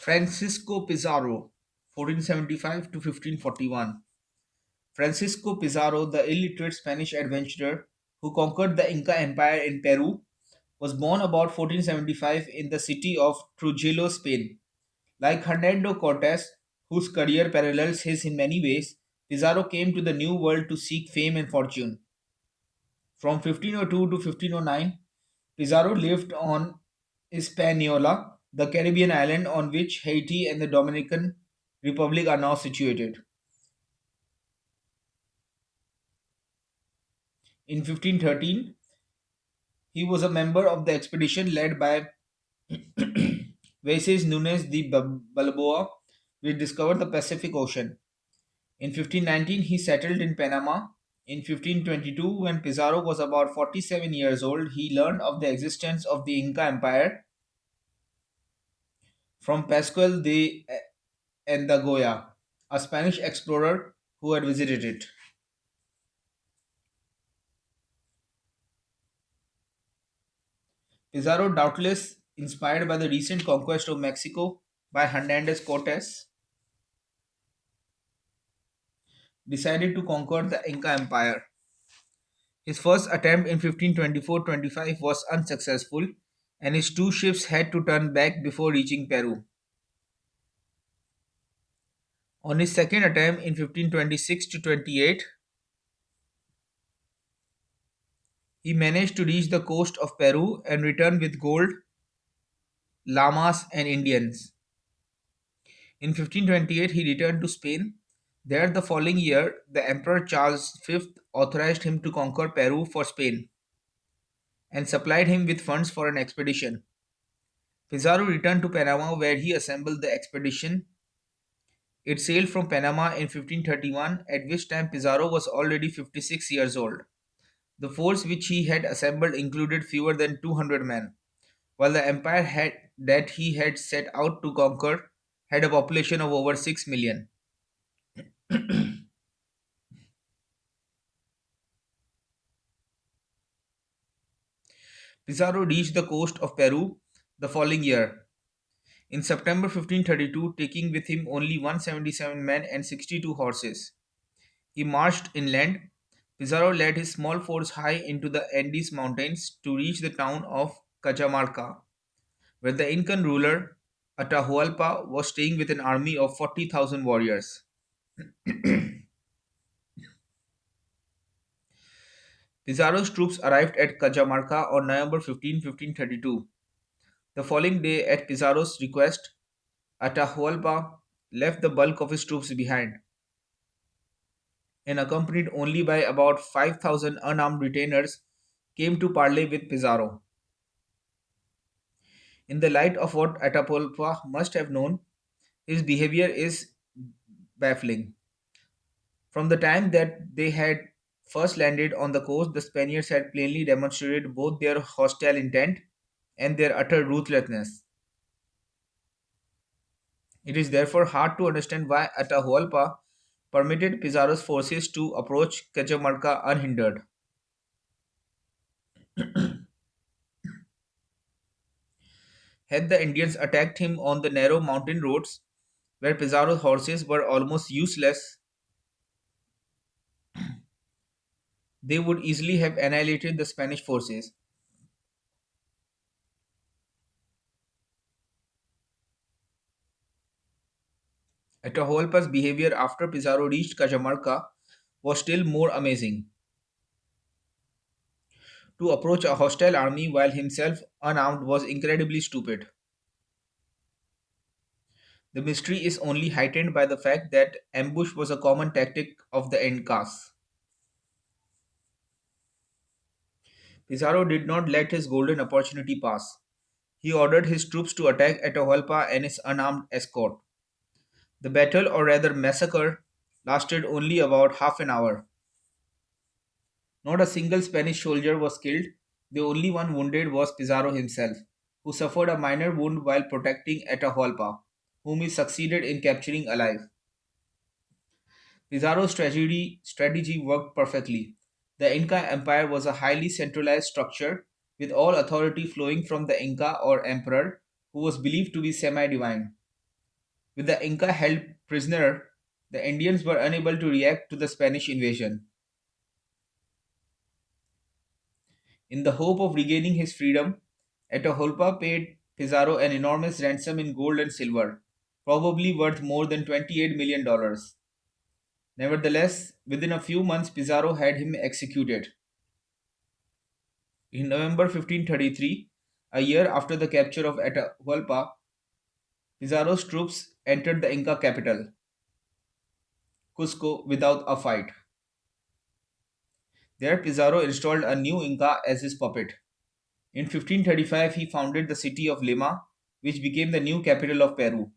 Francisco Pizarro, 1475 to 1541. Francisco Pizarro, the illiterate Spanish adventurer who conquered the Inca Empire in Peru, was born about 1475 in the city of Trujillo, Spain. Like Hernando Cortes, whose career parallels his in many ways, Pizarro came to the New World to seek fame and fortune. From 1502 to 1509, Pizarro lived on Hispaniola, the Caribbean island on which Haiti and the Dominican Republic are now situated. In 1513, he was a member of the expedition led by Veces Nunes de Balboa, which discovered the Pacific Ocean. In 1519, he settled in Panama. In 1522, when Pizarro was about 47 years old, he learned of the existence of the Inca Empire from Pascual de Endagoya, a Spanish explorer who had visited it. Pizarro, doubtless inspired by the recent conquest of Mexico by Hernandez Cortes, decided to conquer the Inca Empire. His first attempt in 1524-25 was unsuccessful, and his two ships had to turn back before reaching Peru. On his second attempt in 1526 to 28, he managed to reach the coast of Peru and return with gold, llamas, and Indians. In 1528, he returned to Spain. There, the following year, the Emperor Charles V authorized him to conquer Peru for Spain and supplied him with funds for an expedition. Pizarro returned to Panama where he assembled the expedition. It sailed from Panama in 1531, at which time Pizarro was already 56 years old. The force which he had assembled included fewer than 200 men, while the empire that he had set out to conquer had a population of over 6 million. Pizarro reached the coast of Peru the following year, in September 1532, taking with him only 177 men and 62 horses. He marched inland. Pizarro led his small force high into the Andes Mountains to reach the town of Cajamarca, where the Incan ruler Atahualpa was staying with an army of 40,000 warriors. Pizarro's troops arrived at Cajamarca on November 15, 1532. The following day, at Pizarro's request, Atahualpa left the bulk of his troops behind and, accompanied only by about 5,000 unarmed retainers, came to parley with Pizarro. In the light of what Atahualpa must have known, his behavior is baffling. From the time that they had first landed on the coast, the Spaniards had plainly demonstrated both their hostile intent and their utter ruthlessness. It is therefore hard to understand why Atahualpa permitted Pizarro's forces to approach Cajamarca unhindered. Had the Indians attacked him on the narrow mountain roads, where Pizarro's horses were almost useless, they would easily have annihilated the Spanish forces. Atahualpa's behavior after Pizarro reached Cajamarca was still more amazing. To approach a hostile army while himself unarmed was incredibly stupid. The mystery is only heightened by the fact that ambush was a common tactic of the Incas. Pizarro did not let his golden opportunity pass. He ordered his troops to attack Atahualpa and his unarmed escort. The battle, or rather massacre, lasted only about half an hour. Not a single Spanish soldier was killed. The only one wounded was Pizarro himself, who suffered a minor wound while protecting Atahualpa, whom he succeeded in capturing alive. Pizarro's strategy worked perfectly. The Inca Empire was a highly centralized structure, with all authority flowing from the Inca or emperor, who was believed to be semi divine. With the Inca held prisoner, the Indians were unable to react to the Spanish invasion. In the hope of regaining his freedom, Atahualpa paid Pizarro an enormous ransom in gold and silver, probably worth more than $28 million. Nevertheless, within a few months, Pizarro had him executed. In November 1533, a year after the capture of Atahualpa, Pizarro's troops entered the Inca capital, Cusco, without a fight. There, Pizarro installed a new Inca as his puppet. In 1535, he founded the city of Lima, which became the new capital of Peru.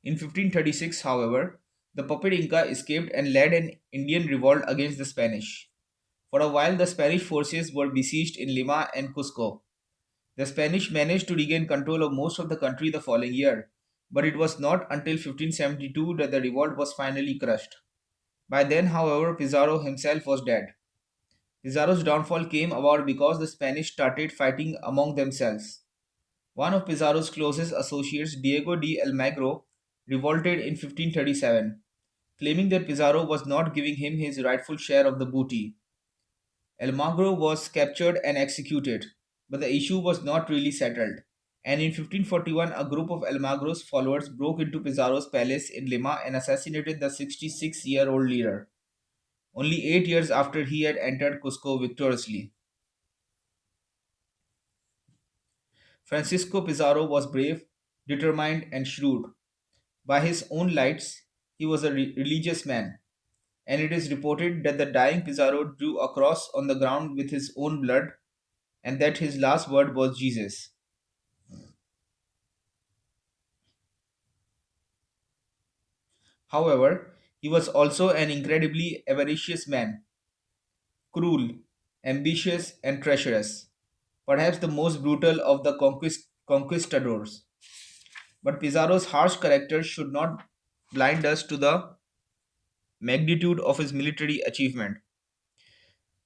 In 1536, however, the puppet Inca escaped and led an Indian revolt against the Spanish. For a while, the Spanish forces were besieged in Lima and Cusco. The Spanish managed to regain control of most of the country the following year, but it was not until 1572 that the revolt was finally crushed. By then, however, Pizarro himself was dead. Pizarro's downfall came about because the Spanish started fighting among themselves. One of Pizarro's closest associates, Diego de Almagro, revolted in 1537, claiming that Pizarro was not giving him his rightful share of the booty. Almagro was captured and executed, but the issue was not really settled. And in 1541, a group of Almagro's followers broke into Pizarro's palace in Lima and assassinated the 66-year-old leader, only 8 years after he had entered Cusco victoriously. Francisco Pizarro was brave, determined, and shrewd. By his own lights, he was a religious man, and it is reported that the dying Pizarro drew a cross on the ground with his own blood and that his last word was Jesus. However, he was also an incredibly avaricious man, cruel, ambitious, and treacherous, perhaps the most brutal of the conquistadors. But Pizarro's harsh character should not blind us to the magnitude of his military achievement.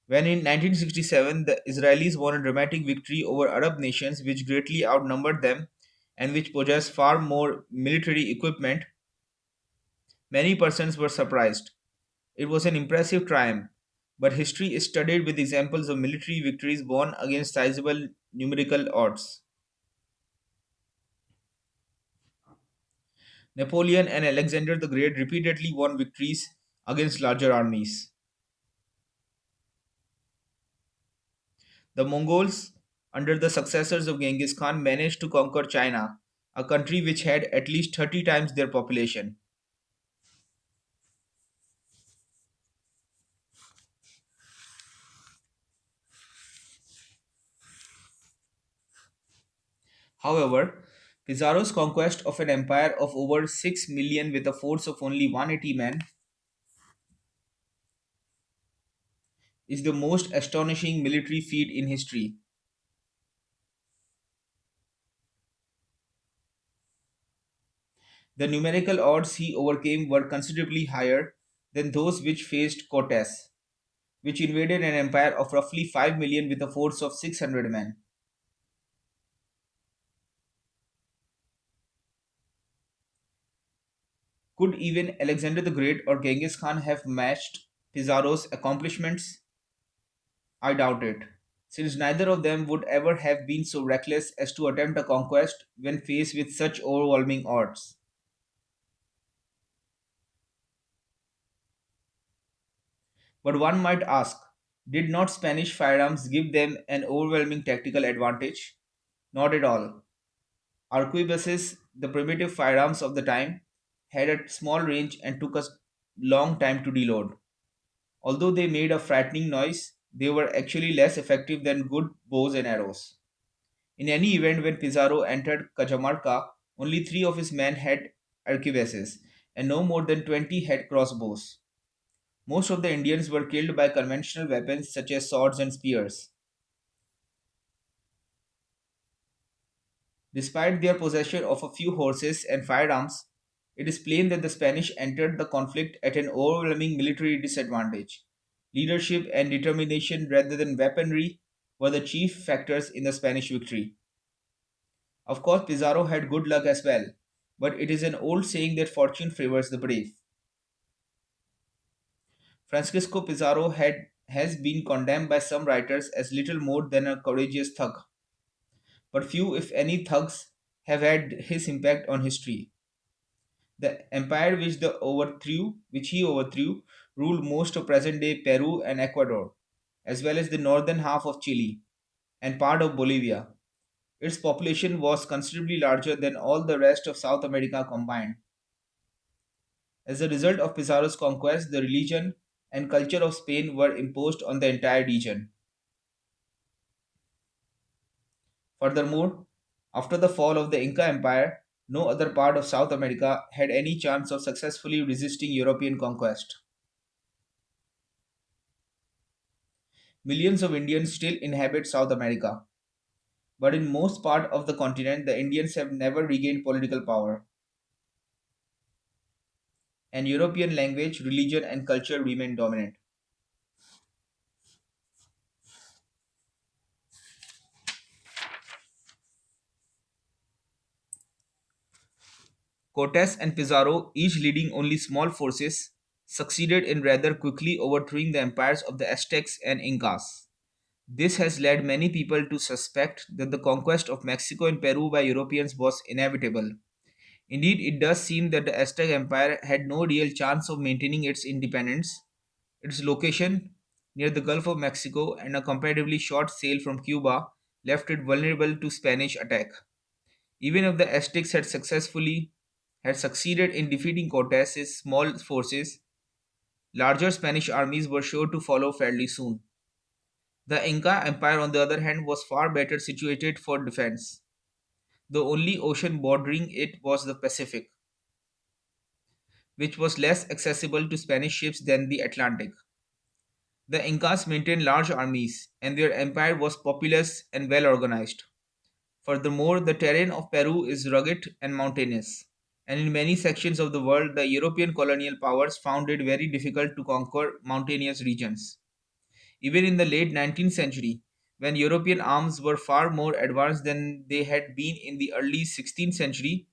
When in 1967 the Israelis won a dramatic victory over Arab nations which greatly outnumbered them and which possessed far more military equipment, many persons were surprised. It was an impressive triumph, but history is studded with examples of military victories won against sizable numerical odds. Napoleon and Alexander the Great repeatedly won victories against larger armies. The Mongols, under the successors of Genghis Khan, managed to conquer China, a country which had at least 30 times their population. However, Pizarro's conquest of an empire of over 6 million with a force of only 180 men is the most astonishing military feat in history. The numerical odds he overcame were considerably higher than those which faced Cortes, which invaded an empire of roughly 5 million with a force of 600 men. Could even Alexander the Great or Genghis Khan have matched Pizarro's accomplishments? I doubt it, since neither of them would ever have been so reckless as to attempt a conquest when faced with such overwhelming odds. But one might ask, did not Spanish firearms give them an overwhelming tactical advantage? Not at all. Arquebuses, the primitive firearms of the time, had a small range and took a long time to reload. Although they made a frightening noise, they were actually less effective than good bows and arrows. In any event, when Pizarro entered Cajamarca, only 3 of his men had arquebuses, and no more than 20 had crossbows. Most of the Indians were killed by conventional weapons such as swords and spears. Despite their possession of a few horses and firearms, it is plain that the Spanish entered the conflict at an overwhelming military disadvantage. Leadership and determination rather than weaponry were the chief factors in the Spanish victory. Of course, Pizarro had good luck as well, but it is an old saying that fortune favors the brave. Francisco Pizarro has been condemned by some writers as little more than a courageous thug, but few, if any, thugs have had his impact on history. The empire which he overthrew, ruled most of present-day Peru and Ecuador, as well as the northern half of Chile and part of Bolivia. Its population was considerably larger than all the rest of South America combined. As a result of Pizarro's conquest, the religion and culture of Spain were imposed on the entire region. Furthermore, after the fall of the Inca Empire, no other part of South America had any chance of successfully resisting European conquest. Millions of Indians still inhabit South America, but in most part of the continent, the Indians have never regained political power, and European language, religion, and culture remain dominant. Cortes and Pizarro, each leading only small forces, succeeded in rather quickly overthrowing the empires of the Aztecs and Incas. This has led many people to suspect that the conquest of Mexico and Peru by Europeans was inevitable. Indeed, it does seem that the Aztec Empire had no real chance of maintaining its independence. Its location near the Gulf of Mexico and a comparatively short sail from Cuba left it vulnerable to Spanish attack. Even if the Aztecs had succeeded in defeating Cortes's small forces, larger Spanish armies were sure to follow fairly soon. The Inca Empire, on the other hand, was far better situated for defense. The only ocean bordering it was the Pacific, which was less accessible to Spanish ships than the Atlantic. The Incas maintained large armies, and their empire was populous and well organized. Furthermore, the terrain of Peru is rugged and mountainous, and in many sections of the world, the European colonial powers found it very difficult to conquer mountainous regions. Even in the late 19th century, when European arms were far more advanced than they had been in the early 16th century,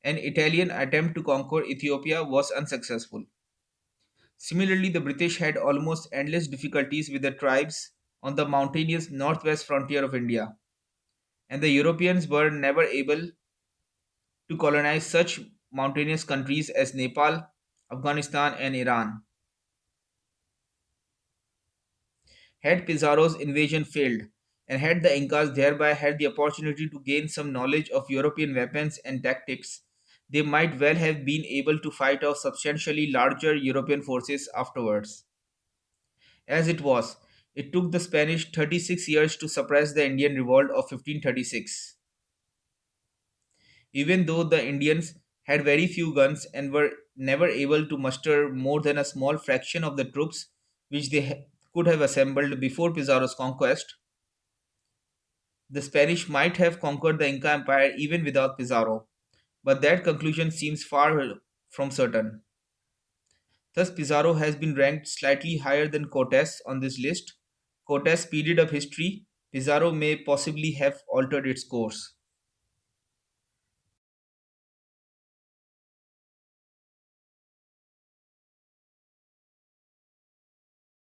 an Italian attempt to conquer Ethiopia was unsuccessful. Similarly, the British had almost endless difficulties with the tribes on the mountainous northwest frontier of India, and the Europeans were never able to colonize such mountainous countries as Nepal, Afghanistan, and Iran. Had Pizarro's invasion failed, and had the Incas thereby had the opportunity to gain some knowledge of European weapons and tactics, they might well have been able to fight off substantially larger European forces afterwards. As it was, it took the Spanish 36 years to suppress the Indian revolt of 1536. Even though the Indians had very few guns and were never able to muster more than a small fraction of the troops which could have assembled before Pizarro's conquest, the Spanish might have conquered the Inca Empire even without Pizarro, but that conclusion seems far from certain. Thus, Pizarro has been ranked slightly higher than Cortes on this list. Cortes speeded up history, Pizarro may possibly have altered its course.